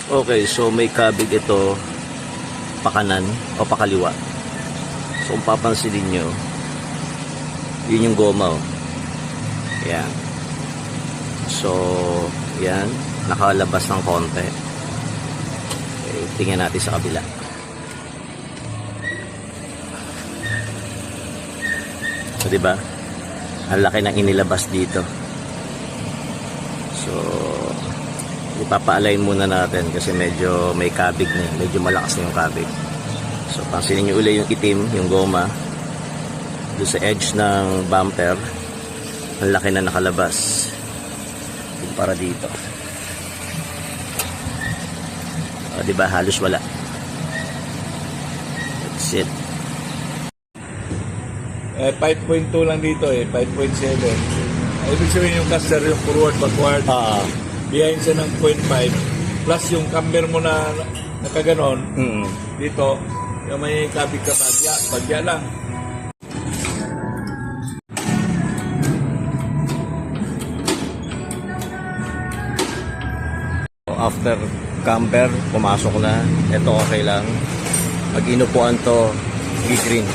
Okay, so may kabig ito pakanan o pakaliwa. So kung papansinin nyo, yun yung goma oh. Yan. So, yan. Nakalabas ng konti. Okay, tingnan natin sa kabila. So, diba? Ang laki ng inilabas dito. So, ipapa-align muna natin kasi medyo may kabig na. Medyo malakas na yung kabig. So, pansinin nyo uli yung itim, yung goma. Doon sa edge ng bumper. Ang laki na nakalabas. Para dito. O, diba? Halos wala. That's it. 5.2 lang dito 5.7. Ibig sabihin yung caster yung forward, backward. Behind siya ng 0.5. Plus yung camber mo na nakaganon. Dito, yung may kabig ka bagya lang. After camper, pumasok na. Ito okay lang. Pag inupuan to, i-green.